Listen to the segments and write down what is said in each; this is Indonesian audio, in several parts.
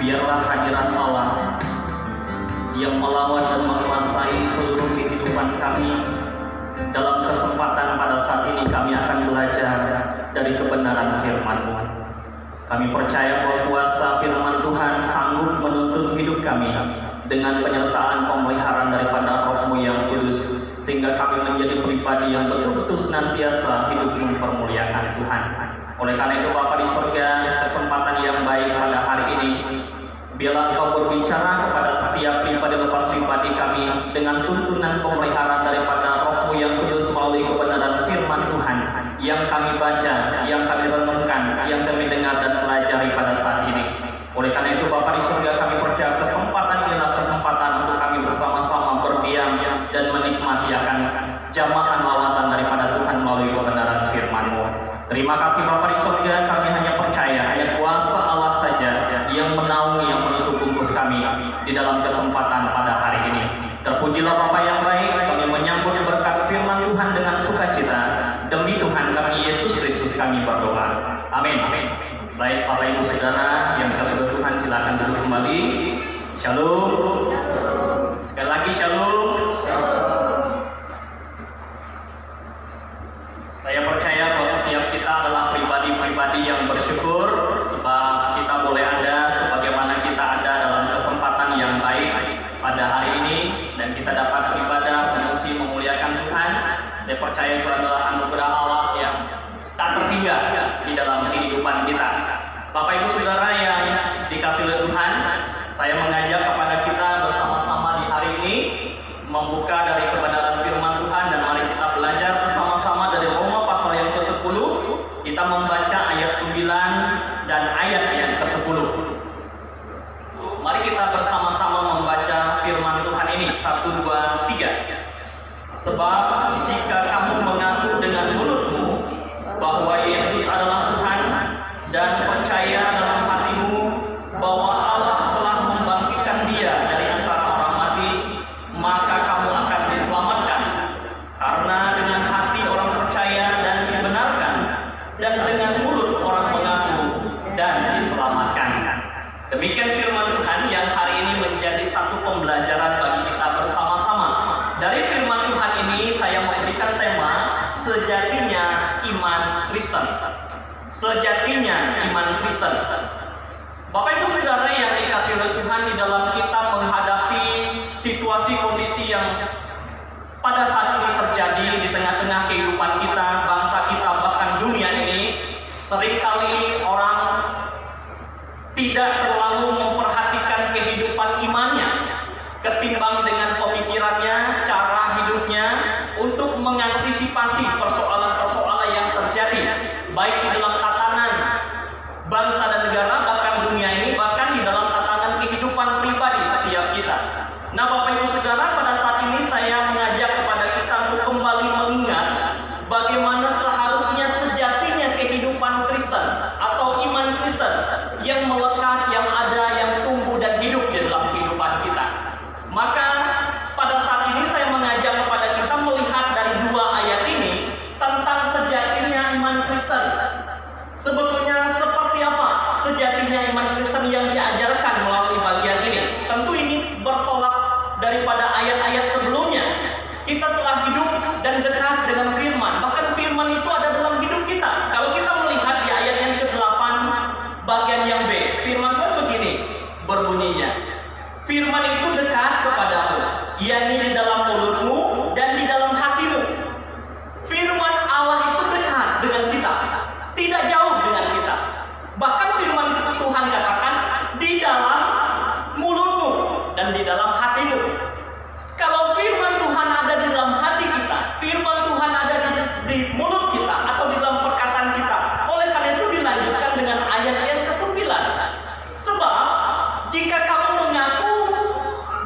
biarlah hadirat Allah yang melawan dan menguasai seluruh kehidupan kami. Dalam kesempatan pada saat ini kami akan belajar dari kebenaran firman-Mu. Kami percaya bahwa kuasa firman Tuhan sanggup menuntun hidup kami dengan penyertaan pemeliharaan daripada Roh-Mu yang kudus, sehingga kami menjadi pribadi yang betul-betul senantiasa hidup mempermuliakan Tuhan. Oleh karena itu Bapa di surga, kesempatan yang baik pada hari ini, biarlah Engkau berbicara kepada setiap pribadi lepas pribadi kami dengan tuntunan pemeliharaan daripada Roh-Mu yang kudus melalui kebenaran firman Tuhan yang kami baca, yang kami renungkan, yang kami dengar dan pelajari pada saat ini. Oleh karena itu Bapa di surga, kami percaya kesempatan inilah kesempatan untuk kami bersama-sama berdiam dan menikmati akan jamahan lawatan daripada Tuhan melalui kebenaran firman-Mu. Terima kasih Bapa di surga, kami hanya percaya hanya kuasa Allah saja yang menaungi, yang menutup bungkus kami di dalam kesempatan pada hari ini. Terpujilah Bapa yang baik, kami menyambut berkat firman Tuhan dengan sukacita. Demi Tuhan kami Yesus Kristus kami berdoa. Amin. Baik Bapak Ibu Saudara yang dikasihi Tuhan, silakan duduk kembali. Shalom. Sekali lagi shalom. Saya percaya bahwa setiap kita adalah pribadi-pribadi yang bersyukur sebab kita boleh ada sebagaimana kita ada dalam kesempatan yang baik pada hari ini, dan kita dapat beribadah, memuji, memuliakan Tuhan. Saya percaya itu adalah anugerah Allah yang tak terhingga di dalam kehidupan kita. Bapak Ibu Saudara yang dikasihi oleh Tuhan, saya mengajak kepada kita bersama-sama di hari ini membuka dari kebenaran firman Tuhan, dan mari kita belajar bersama-sama dari Roma pasal yang ke-10. Kita membaca ayat 9 dan ayat yang ke-10. Mari kita bersama-sama membaca firman Tuhan ini. 1, 2, 3. Sebab jika kamu mengaku dengan mulutmu bahwa Yesus adalah Tuhan dan percaya dalam hatimu bahwa Allah telah membangkitkan Dia dari antara orang mati, maka kamu akan diselamatkan. Karena dengan hati orang percaya dan dibenarkan, dan dengan mulut orang mengaku dan diselamatkan. Demikian firman Tuhan yang hari ini menjadi satu pembelajaran bagi kita bersama-sama. Dari firman Tuhan ini saya memberikan tema sejatinya iman Kristen. Sejatinya iman Kristen. Bapak Ibu Saudara yang dikasihi oleh Tuhan, di dalam kita menghadapi situasi kondisi yang pada saat ini terjadi di tengah-tengah kehidupan kita, bangsa kita, bahkan dunia ini, seringkali orang tidak terlalu memperhatikan kehidupan imannya ketimbang dengan pemikirannya, cara hidupnya untuk mengantisipasi persoalan-persoalan yang terjadi baik di dalam tatanan bangsa dan negara, bahkan dunia ini, bahkan di dalam tatanan kehidupan pribadi setiap kita. Nah Bapak Ibu Saudara, pada saat ini saya mengajak kepada kita untuk kembali mengingat bagaimana seharusnya sejatinya kehidupan Kristen atau iman Kristen yang melekat, yang ada, yang tumbuh dan hidup di dalam kehidupan kita. Maka pada saat ini saya mengajak kepada kita melihat dari dua ayat ini tentang sejatinya iman Kristen. Sebetulnya seperti apa sejatinya iman Kristen yang diajarkan melalui bagian ini? Tentu ini bertolak daripada ayat-ayat sebelumnya. Kita telah hidup dan dekat dengan firman. Bahkan firman itu ada dalam hidup kita. Kalau kita melihat di ayat yang ke-8 bagian yang B, firman Tuhan begini berbunyinya. Firman itu dekat kepadamu, yakni di dalam mulutmu dan di dalam hatimu. Firman Allah itu dekat dengan kita, tidak jauh dengan kita. Bahkan firman Tuhan katakan di dalam mulutmu dan di dalam hatimu. Kalau firman Tuhan ada di dalam hati kita, firman Tuhan ada di mulut kita atau di dalam perkataan kita. Oleh karena itu dilanjutkan dengan ayat yang ke-9. Sebab jika kamu mengaku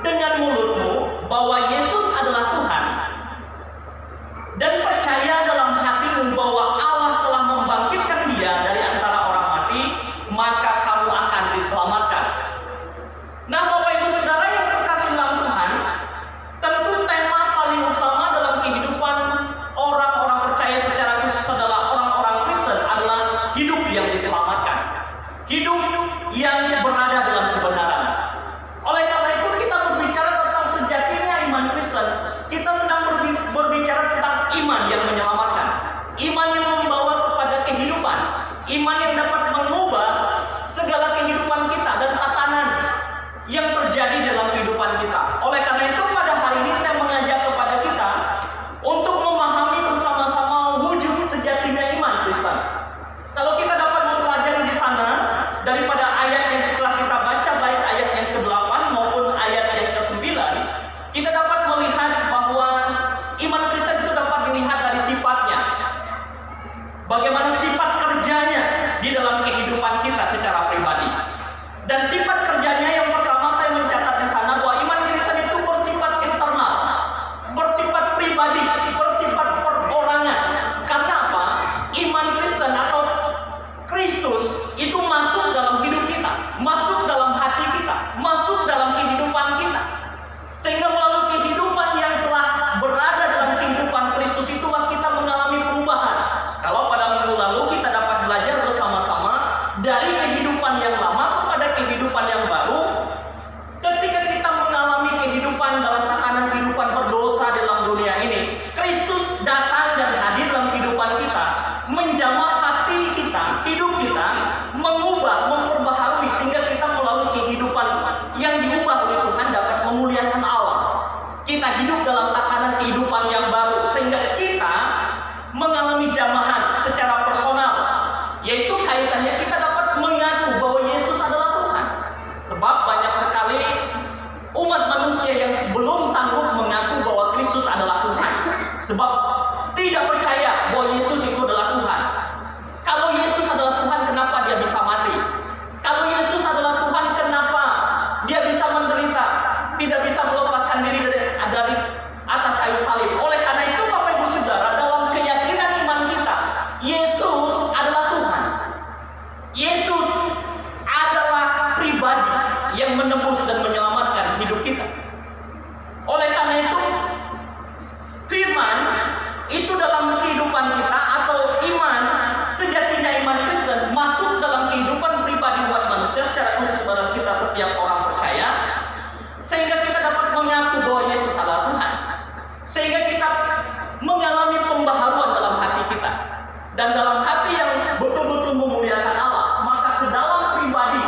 dengan mulutmu bahwa Yesus adalah Tuhan yang berada dalam kebenaran. Oleh karena itu kita berbicara tentang sejatinya iman Kristen. Kita sedang berbicara tentang iman yang menyelamatkan, iman yang membawa kepada kehidupan, iman yang dapat mengubah segala kehidupan kita dan tatanan yang terjadi dalam kehidupan kita. Oleh karena itu pada hari ini saya mengajak kepada kita untuk memahami bersama-sama wujud sejatinya iman Kristen. Kalau kita dapat mempelajari di sana daripada ayat yang telah kita baca, baik ayat yang ke-8 maupun ayat yang ke-9, kita dapat melihat bahwa iman Kristen itu dapat dilihat dari sifatnya. Bagaimana sifat kerjanya di dalam kehidupan kita secara pribadi. Dan sifat kerjanya yang pertama saya mencatat di sana bahwa iman Kristen itu bersifat internal, bersifat pribadi, bersifat perorangan. Karena apa? Iman Kristen atau Kristus itu masuk dalam hidup kita, masuk dalam hati kita, masuk dalam kehidupan kita. Sehingga melalui kehidupan yang telah berada dalam kehidupan Kristus itulah kita mengalami perubahan. Kalau pada minggu lalu kita dapat belajar bersama-sama dari kehidupan yang lama kepada kehidupan yang baru. Ketika kita mengalami kehidupan dalam tatanan kehidupan berdosa dalam dunia ini, Kristus datang dan hadir dalam kehidupan kita, menjamah hati kita, hidup kita, mengubah, memperbaharui sehingga kita melalui kehidupan yang diubah oleh Tuhan dapat memuliakan Allah. Kita hidup dalam tatanan kehidupan yang baru sehingga kita mengalami jamahan secara personal, yaitu kaitannya kita dapat mengaku bahwa Yesus adalah Tuhan. Sebab banyak sekali umat manusia yang belum sanggup mengaku bahwa Kristus adalah Tuhan. Sebab tidak percaya bahwa Yesus itu adalah Tuhan. Kalau Yesus adalah Tuhan, kenapa dia bisa mati? Kalau Yesus adalah Tuhan, kenapa dia bisa menderita, tidak bisa melepaskan diri dari atas kayu salib? Oleh karena itu Bapak Ibu Saudara, dalam keyakinan iman kita, Yesus adalah Tuhan. Yesus adalah pribadi yang menembus dan menyelamatkan hidup kita. Oleh karena itu, firman itu dalam kehidupan kita atau iman, sejatinya iman Kristen masuk dalam kehidupan pribadi umat manusia secara khusus pada kita setiap orang percaya, sehingga kita dapat mengaku bahwa Yesus adalah Tuhan, sehingga kita mengalami pembaharuan dalam hati kita, dan dalam hati yang betul-betul memuliakan Allah, maka ke dalam pribadi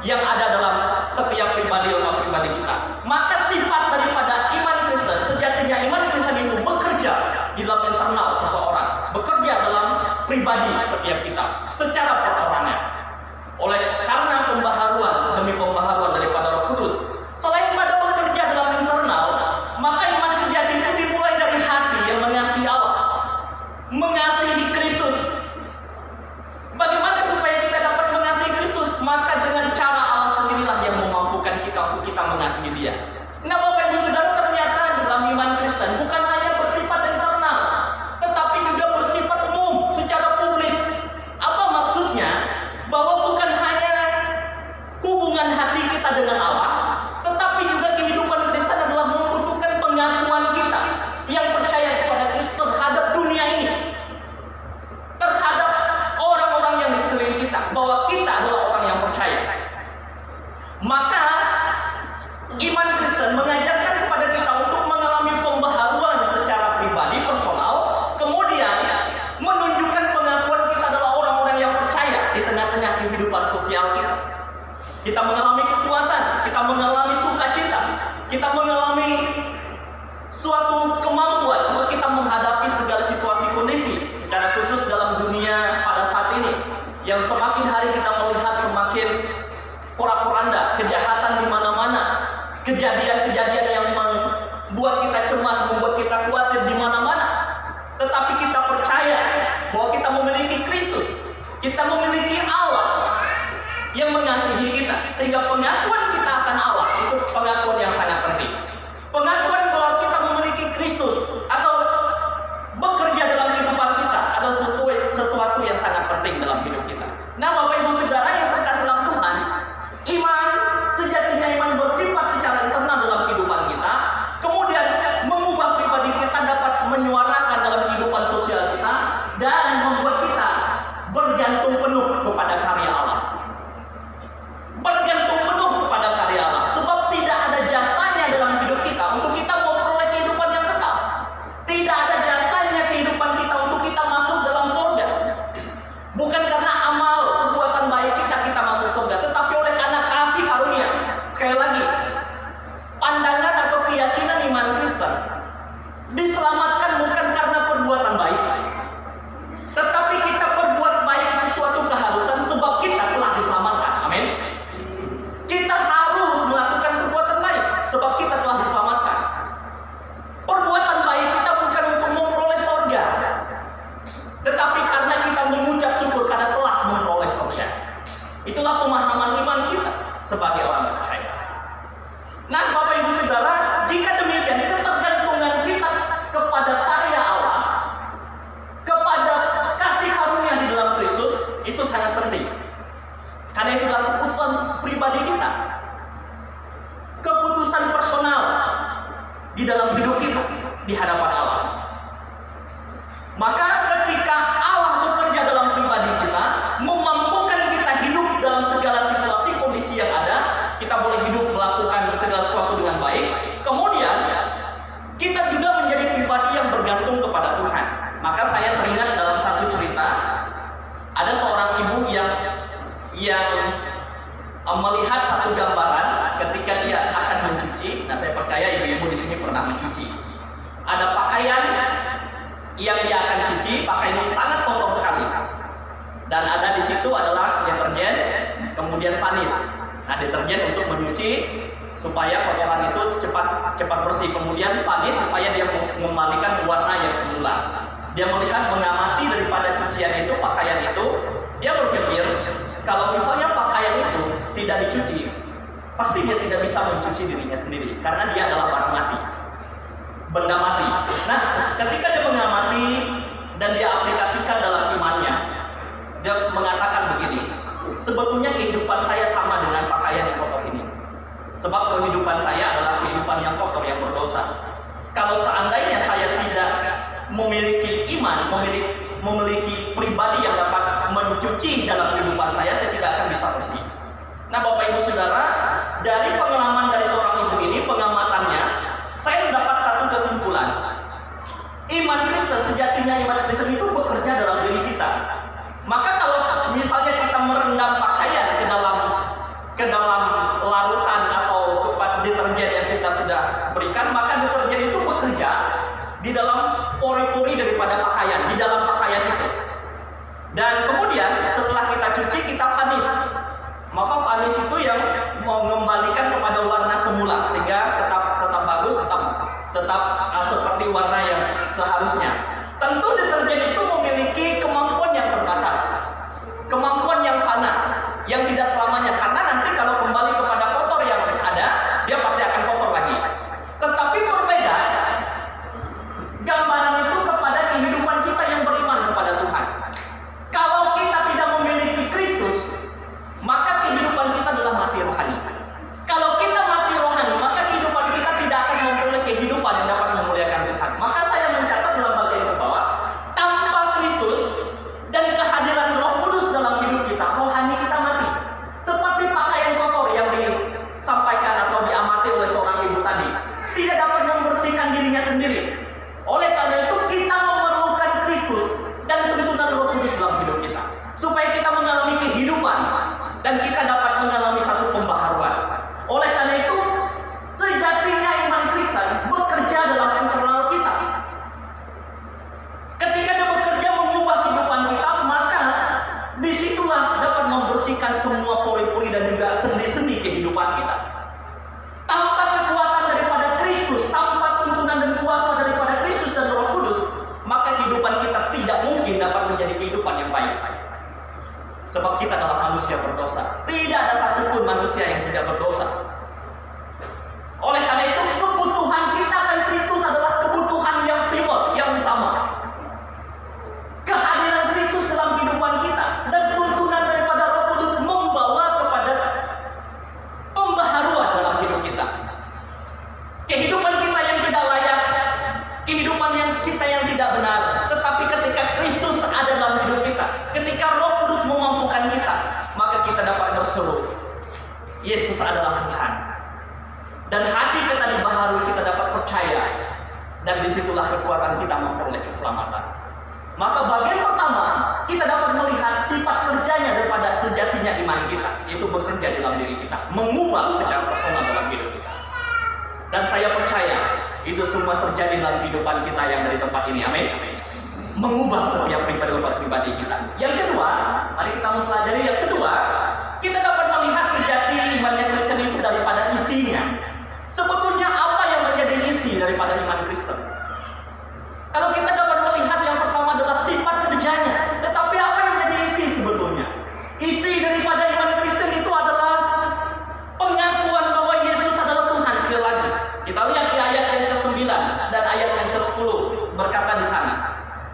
yang ada dalam setiap pribadi kita, maka sifat daripada iman Kristen, sejatinya iman Kristen itu bekerja di dalam internal seseorang, bekerja dalam pribadi setiap kita secara perorangan. Oleh karena pembaharuan demi pembaharuan daripada Roh Kudus, selain pada bekerja dalam internal, maka iman sejati itu dimulai dari hati yang mengasihi Allah, mengasihi Kristus. Bagaimana supaya kita dapat mengasihi Kristus? Maka dengan cara Allah sendirilah yang memampukan kita untuk kita mengasihi Dia. Nah, Bapak Ibu Saudara, ternyata dalam iman Kristen bukan hanya bersifat internal, tetapi juga bersifat umum, secara publik. Apa maksudnya? Bahwa bukan hanya hubungan hati kita dengan Allah, tetapi juga kehidupan Kristen adalah membutuhkan pengakuan kita yang percaya kepada Kristus terhadap dunia ini, terhadap orang-orang yang di sekeliling kita, bahwa kita adalah orang yang percaya. Maka iman Kristen mengajarkan kepada kita untuk mengalami pembaharuan secara pribadi, personal, kemudian menunjukkan pengakuan kita adalah orang-orang yang percaya di tengah-tengah kehidupan sosial kita. Kita mengalami kekuatan, kita mengalami sukacita, kita mengalami suatu kemampuan untuk kita menghadapi segala situasi kondisi, secara khusus dalam dunia pada saat ini yang semakin hari kita melihat semakin porak-poranda, kejahatan di mana-mana, kejadian-kejadian yang membuat kita cemas, membuat kita khawatir di mana-mana. Tetapi kita percaya bahwa kita memiliki Kristus, kita memiliki Allah yang mengasihi kita, sehingga pengakuan kita akan Allah itu pengakuan yang sangat penting. Pengakuan bahwa kita memiliki Kristus atau bekerja dalam kehidupan kita adalah sesuatu yang sangat penting dalam hidup kita. Nah, Bapak Ibu Saudara yang terkasih dalam Tuhan, iman sejatinya iman bersifat secara internal dalam kehidupan kita, kemudian mengubah pribadi kita, dapat menyuarakan dalam kehidupan sosial kita, dan membuat kita bergantung penuh kepada karya Allah. Sekali lagi, pandangan atau keyakinan iman Kristen diselamatkan bukan karena perbuatan baik, tetapi kita berbuat baik itu suatu keharusan sebab kita telah diselamatkan. Amin. Kita harus melakukan perbuatan baik sebab kita telah diselamatkan. Perbuatan baik kita bukan untuk memperoleh surga, tetapi karena kita mengucap syukur karena telah memperoleh surga. Itulah pemahaman iman kita sebagai orang percaya. Nah, Bapak Ibu Saudara, jika demikian, ketergantungan kita kepada karya Allah, kepada kasih karunia di dalam Kristus, itu sangat penting. Karena itu adalah keputusan pribadi kita, keputusan personal di dalam hidup kita di hadapan Allah. Maka ketika Allah bekerja dalam pribadi kita, memampukan kita hidup dalam segala situasi kondisi yang ada, kita boleh hidup melakukan segala sesuatu dengan baik. Kemudian kita juga menjadi pribadi yang bergantung kepada Tuhan. Maka saya teringat dalam satu cerita, ada seorang ibu yang melihat satu gambaran ketika dia akan mencuci. Nah, saya percaya ibu-ibu di sini pernah mencuci. Ada pakaian yang dia akan cuci, pakaian ini sangat kotor sekali. Dan ada di situ adalah deterjen, kemudian vanis. Nah, deterjen untuk mencuci supaya kotoran itu cepat bersih. Kemudian vanis supaya dia mengembalikan warna yang semula. Dia melihat, mengamati daripada cucian itu, pakaian itu, dia berpikir kalau misalnya pakaian itu tidak dicuci, pasti dia tidak bisa mencuci dirinya sendiri karena dia adalah barang mati, benda mati. Nah, ketika dia mengamati dan dia aplikasikan dalam imannya, dia mengatakan begini, sebetulnya kehidupan saya sama dengan pakaian yang kotor ini. Sebab kehidupan saya adalah kehidupan yang kotor, yang berdosa. Kalau seandainya saya tidak memiliki iman, memiliki pribadi yang dapat mencuci dalam kehidupan saya tidak akan bisa bersih. Nah, Bapak Ibu Saudara, dari pengalaman dari seorang ibu ini, pengamatannya, saya mendapat satu kesimpulan. Iman Kristen, sejatinya iman Kristen itu bekerja dalam diri kita. Maka kalau misalnya kita merendam pakaian ke dalam larutan atau deterjen yang kita sudah berikan, maka deterjen itu bekerja di dalam pori-pori daripada pakaian, di dalam pakaian itu. Dan kemudian setelah kita cuci, kita vanis. Maka vanis itu yang mengembalikan kepada warna semula, sehingga tetap bagus, tetap seperti warna yang seharusnya. Tentu deterjen itu memiliki kemampuan yang terbatas, kemampuan yang fana, yang tidak selamanya. Karena nanti kalau kembali kepada kotor yang ada, dia pasti akan kotor lagi. Tetapi berbeda gambaran itu kepada kehidupan kita yang beriman kepada Tuhan. Kalau kita tidak memiliki Kristus, maka kehidupan kita adalah mati rohani. Kalau kita mati rohani, maka kehidupan kita tidak akan memperoleh kehidupan yang dapat memuliakan Tuhan. Maka saya mencatat dalam bagian ke bawah, tanpa Kristus dan kehadiran Roh Kudus dalam hidup kita, rohani kita mati. Seperti pakaian kotor yang disampaikan atau diamati oleh seorang ibu tadi, tidak dapat membersihkan dirinya sendiri. Oleh karena itu kita memerlukan Kristus dan tuntunan Roh Kudus dalam hidup kita, supaya kita mengalami kehidupan dan kita dapat mengalami satu pembaharuan. Oleh karena itu, sejatinya iman Kristen bekerja dalam internal kita. Ketika dia bekerja mengubah kehidupan kita, maka disitulah dapat membersihkan semua pori-pori dan juga sendi-sendi kehidupan kita. Tanpa kekuatan daripada Kristus, tanpa tuntunan dan kuasa daripada Kristus dan Roh Kudus, maka kehidupan kita tidak mungkin dapat menjadi kehidupan yang baik. Sebab kita adalah manusia berdosa. Tidak ada satupun manusia yang tidak berdosa. Oleh karena itu, kebutuhan kita akan Kristus adalah kebutuhan yang primer, yang utama. Kehadiran Kristus dalam kehidupan kita dan tuntunan daripada Roh Kudus membawa kepada pembaharuan dalam hidup kita. Kehidupan kita yang tidak layak, kehidupan yang kita yang tidak benar, tetapi ketika Kristus ada dalam hidup kita, ketika Roh Kudus memampukan kita, maka kita dapat berseru, Yesus adalah Tuhan. Dan hati kita dibaharui, kita dapat percaya, dan disitulah kekuatan kita memperoleh keselamatan. Maka bagian pertama kita dapat melihat sifat kerjanya daripada sejatinya iman kita, yaitu bekerja dalam diri kita, mengubah secara personal dalam hidup kita. Dan saya percaya itu semua terjadi dalam kehidupan kita yang dari tempat ini. Amin. Mengubah setiap pribadi kita. Yang kedua, mari kita mempelajari yang kedua. Kita dapat melihat sejati imannya Kristen itu daripada isinya. Sebetulnya apa yang menjadi isi daripada iman Kristen? Kalau kita dapat melihat yang pertama adalah sifat kerjanya, tetapi apa yang menjadi isi sebetulnya? Isi daripada iman Kristen itu adalah pengakuan bahwa Yesus adalah Tuhan. Sekali lagi, kita lihat di ayat yang ke-9 dan ayat yang ke-10 berkata di sana,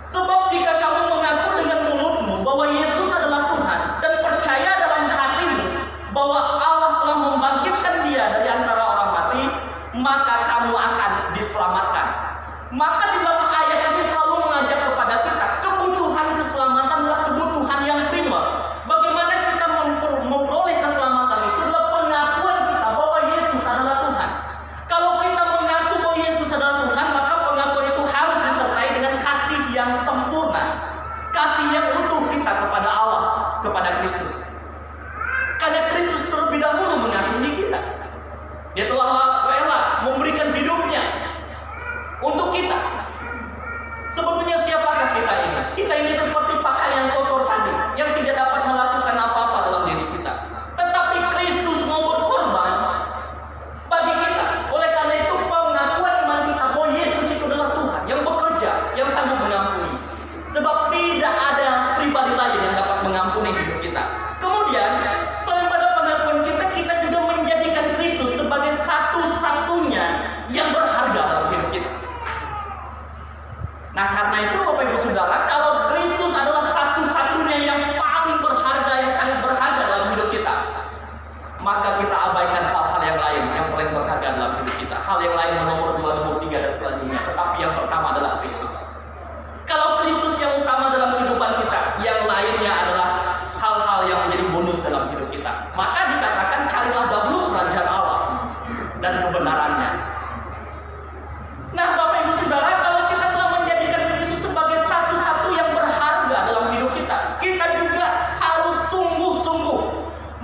sebab jika kamu mengaku dengan mulutmu bahwa Yesus adalah Tuhan dan percaya dalam hatimu bahwa Allah telah membangkitkan Dia dari antara orang mati, maka kamu akan diselamatkan. Maka di dalam ayat ini selalu mengajak kepada kita, kebutuhan keselamatan adalah kebutuhan yang primer. Bagaimana kita memperoleh keselamatan itu adalah pengakuan kita bahwa Yesus adalah Tuhan. Kalau kita mengaku bahwa Yesus adalah Tuhan, maka pengakuan itu harus disertai dengan kasih yang sempurna, kasih yang utuh kita kepada Allah, kepada Kristus. Karena Kristus terlebih dahulu mengasihi kita. Dia telah rela memberikan hidupnya untuk kita. Sebetulnya siapakah kita ini? Kita ini seperti pakaian kotor tadi yang tidak dapat melakukan apa-apa dalam diri kita. Tetapi Kristus mau berkorban bagi kita. Oleh karena itu pengakuan iman kita bahwa Yesus itu adalah Tuhan yang bekerja, yang sanggup mengampuni. Sebab tidak ada pribadi lain yang dapat mengampuni hidup kita. Kemudian selain pada pengakuan kita, kita juga menjadikan Kristus sebagai satu-satunya yang berharga dalam hidup kita. Nah, karena itu Bapak Ibu Saudara, kalau Kristus adalah satu-satunya yang paling berharga, yang sangat berharga dalam hidup kita, maka kita abaikan hal-hal yang lain yang paling berharga dalam hidup kita. Hal yang lain nomor 2, nomor 3 dan selanjutnya. Tetapi yang pertama adalah Kristus. Kalau Kristus yang utama dalam kehidupan kita, yang lainnya adalah hal-hal yang menjadi bonus dalam hidup kita. Maka dikatakan carilah dahulu kerajaan Allah dan kebenarannya. Nah, Bapak Ibu Saudara, kalau kita telah menjadikan Kristus sebagai satu-satu yang berharga dalam hidup kita, kita juga harus sungguh-sungguh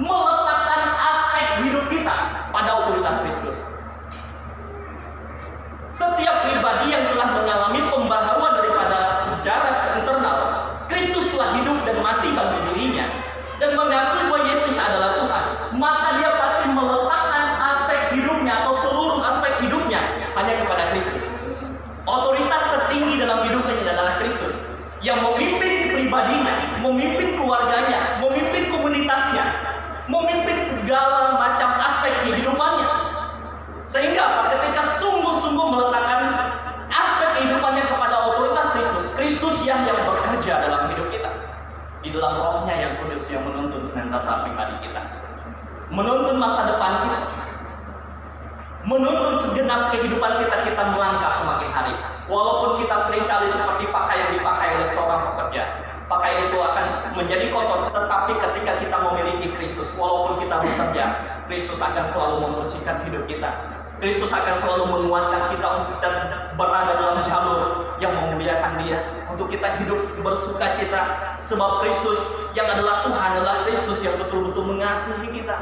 meletakkan aspek hidup kita pada otoritas Kristus. Setiap pribadi yang telah mengalami pembaharuan daripada sejarah internal, Kristus telah hidup dan mati bagi dirinya, dan mengakui bahwa Yesus adalah Tuhan, maka dia pasti meletakkan aspek hidupnya atau seluruh aspek hidupnya hanya kepada Kristus. Otoritas tertinggi dalam hidupnya adalah Kristus, yang memimpin pribadinya, memimpin keluarganya, memimpin komunitasnya, memimpin segala macam aspek kehidupannya. Sehingga ketika sungguh-sungguh meletakkan aspek kehidupannya kepada otoritas Kristus, Kristus yang bekerja dalam hidup kita, di dalam rohnya yang kudus yang menuntun senantiasa pribadi kita, menuntun masa depan kita, menuntun segenap kehidupan kita melangkah semakin hari. Walaupun kita seringkali seperti pakaian dipakai oleh seorang pekerja, pakaian itu akan menjadi kotor, tetapi ketika kita memiliki Kristus, walaupun kita bekerja, Kristus akan selalu membersihkan hidup kita. Kristus akan selalu menguatkan kita untuk kita berada dalam jalur yang memuliakan Dia, untuk kita hidup bersuka cita, sebab Kristus yang adalah Tuhan adalah Kristus yang betul-betul mengasihi kita,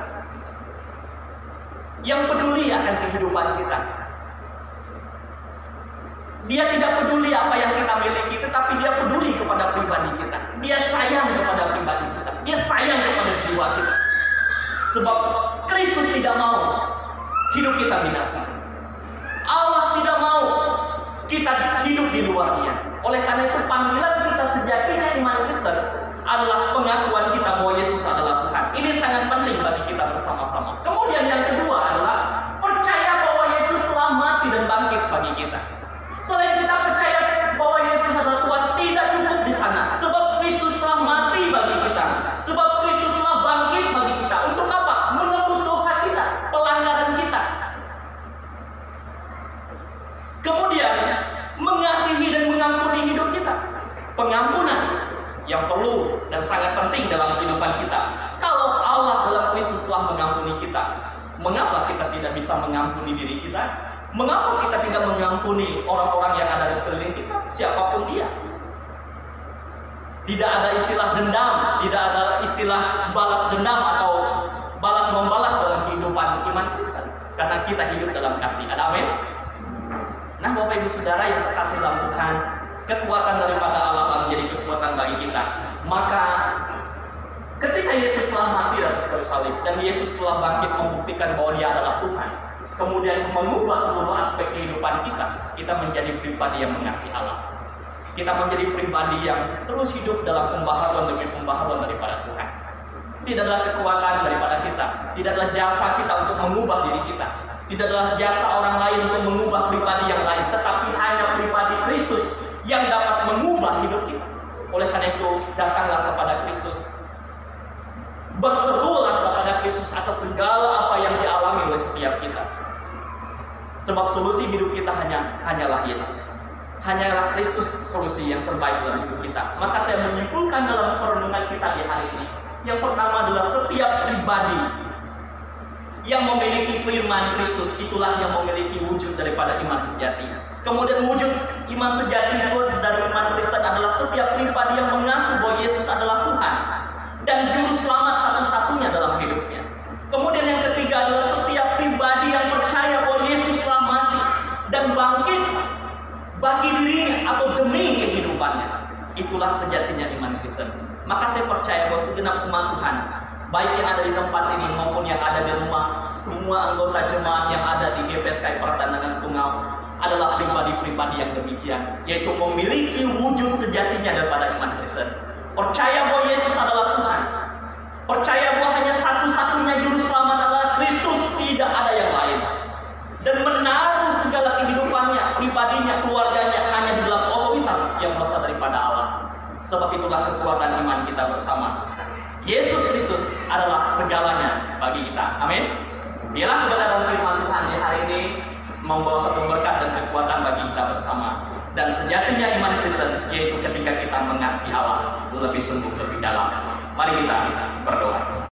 yang peduli akan kehidupan kita. Dia tidak peduli apa yang kita miliki, tetapi Dia peduli kepada pribadi kita. Dia sayang kepada pribadi kita. Dia sayang kepada jiwa kita. Sebab Kristus tidak mau hidup kita binasa. Allah tidak mau kita hidup di luar Dia. Oleh karena itu panggilan kita sejatinya iman Kristen adalah pengakuan kita bahwa Yesus adalah Tuhan. Ini sangat penting bagi kita bersama-sama. Kemudian yang kedua adalah percaya bahwa Yesus telah mati dan bangkit bagi kita. Selain kita percaya bahwa Yesus adalah Tuhan, tidak cukup di sana. Sebab Kristus telah mati bagi kita. Sebab Kristus telah bangkit bagi kita. Untuk apa? Menebus dosa kita, pelanggaran kita. Kemudian mengasihi dan mengampuni hidup kita. Pengampunan yang perlu dan sangat penting dalam kehidupan kita. Kalau Allah dalam Kristus telah mengampuni kita, mengapa kita tidak bisa mengampuni diri kita? Mengapa kita tidak mengampuni orang-orang yang ada di sekeliling kita, siapapun dia? Tidak ada istilah dendam, tidak ada istilah balas dendam atau balas membalas dalam kehidupan iman Kristen. Karena kita hidup dalam kasih. Ada amin? Nah, Bapak Ibu Saudara yang terkasih dalam Tuhan, kekuatan daripada Allah menjadi kekuatan bagi kita. Maka ketika Yesus telah mati dalam kayu salib dan Yesus telah bangkit membuktikan bahwa Dia adalah Tuhan, kemudian mengubah seluruh aspek kehidupan kita menjadi pribadi yang mengasihi Allah. Kita menjadi pribadi yang terus hidup dalam pembaharuan demi pembaharuan daripada Tuhan. Tidaklah kekuatan daripada kita, tidaklah jasa kita untuk mengubah diri kita, tidaklah jasa orang lain untuk mengubah pribadi yang lain, tetapi hanya pribadi Kristus yang dapat mengubah hidup kita. Oleh karena itu, datanglah kepada Kristus, berserulah kepada Kristus atas segala apa yang dialami oleh setiap kita. Sebab solusi hidup kita hanyalah Yesus. Hanyalah Kristus solusi yang terbaik dalam hidup kita. Maka saya menyimpulkan dalam perenungan kita di hari ini, yang pertama adalah setiap pribadi yang memiliki firman Kristus, itulah yang memiliki wujud daripada iman sejati. Kemudian wujud iman sejati itu dari iman Kristen adalah setiap pribadi yang mengaku bahwa Yesus adalah Tuhan dan juru selamat satu-satunya dalam hidupnya. Kemudian yang ketiga adalah setiap pribadi yang percaya bahwa Yesus telah mati dan bangkit bagi dirinya atau demi kehidupannya. Itulah sejatinya iman Kristen. Maka saya percaya bahwa segenap umat Tuhan, baik yang ada di tempat ini maupun yang ada di rumah, semua anggota jemaat yang ada di GPSKI Pertandingan Tungau adalah pribadi-pribadi yang demikian, yaitu memiliki wujud sejatinya daripada iman Kristen. Percaya bahwa Yesus adalah Tuhan, percaya bahwa hanya satu-satunya juru selamat adalah Kristus, tidak ada yang lain, dan menaruh segala kehidupannya, pribadinya, keluarganya hanya di dalam otoritas yang berasal daripada Allah. Sebab itulah kekuatan iman kita bersama. Yesus Kristus adalah segalanya bagi kita. Amin. Biarlah kebenaran firman Tuhan di hari ini membawa satu berkat dan kekuatan bagi kita bersama. Dan sejatinya iman Kristen yaitu ketika kita mengasihi Allah lebih sungguh, lebih dalam. Mari kita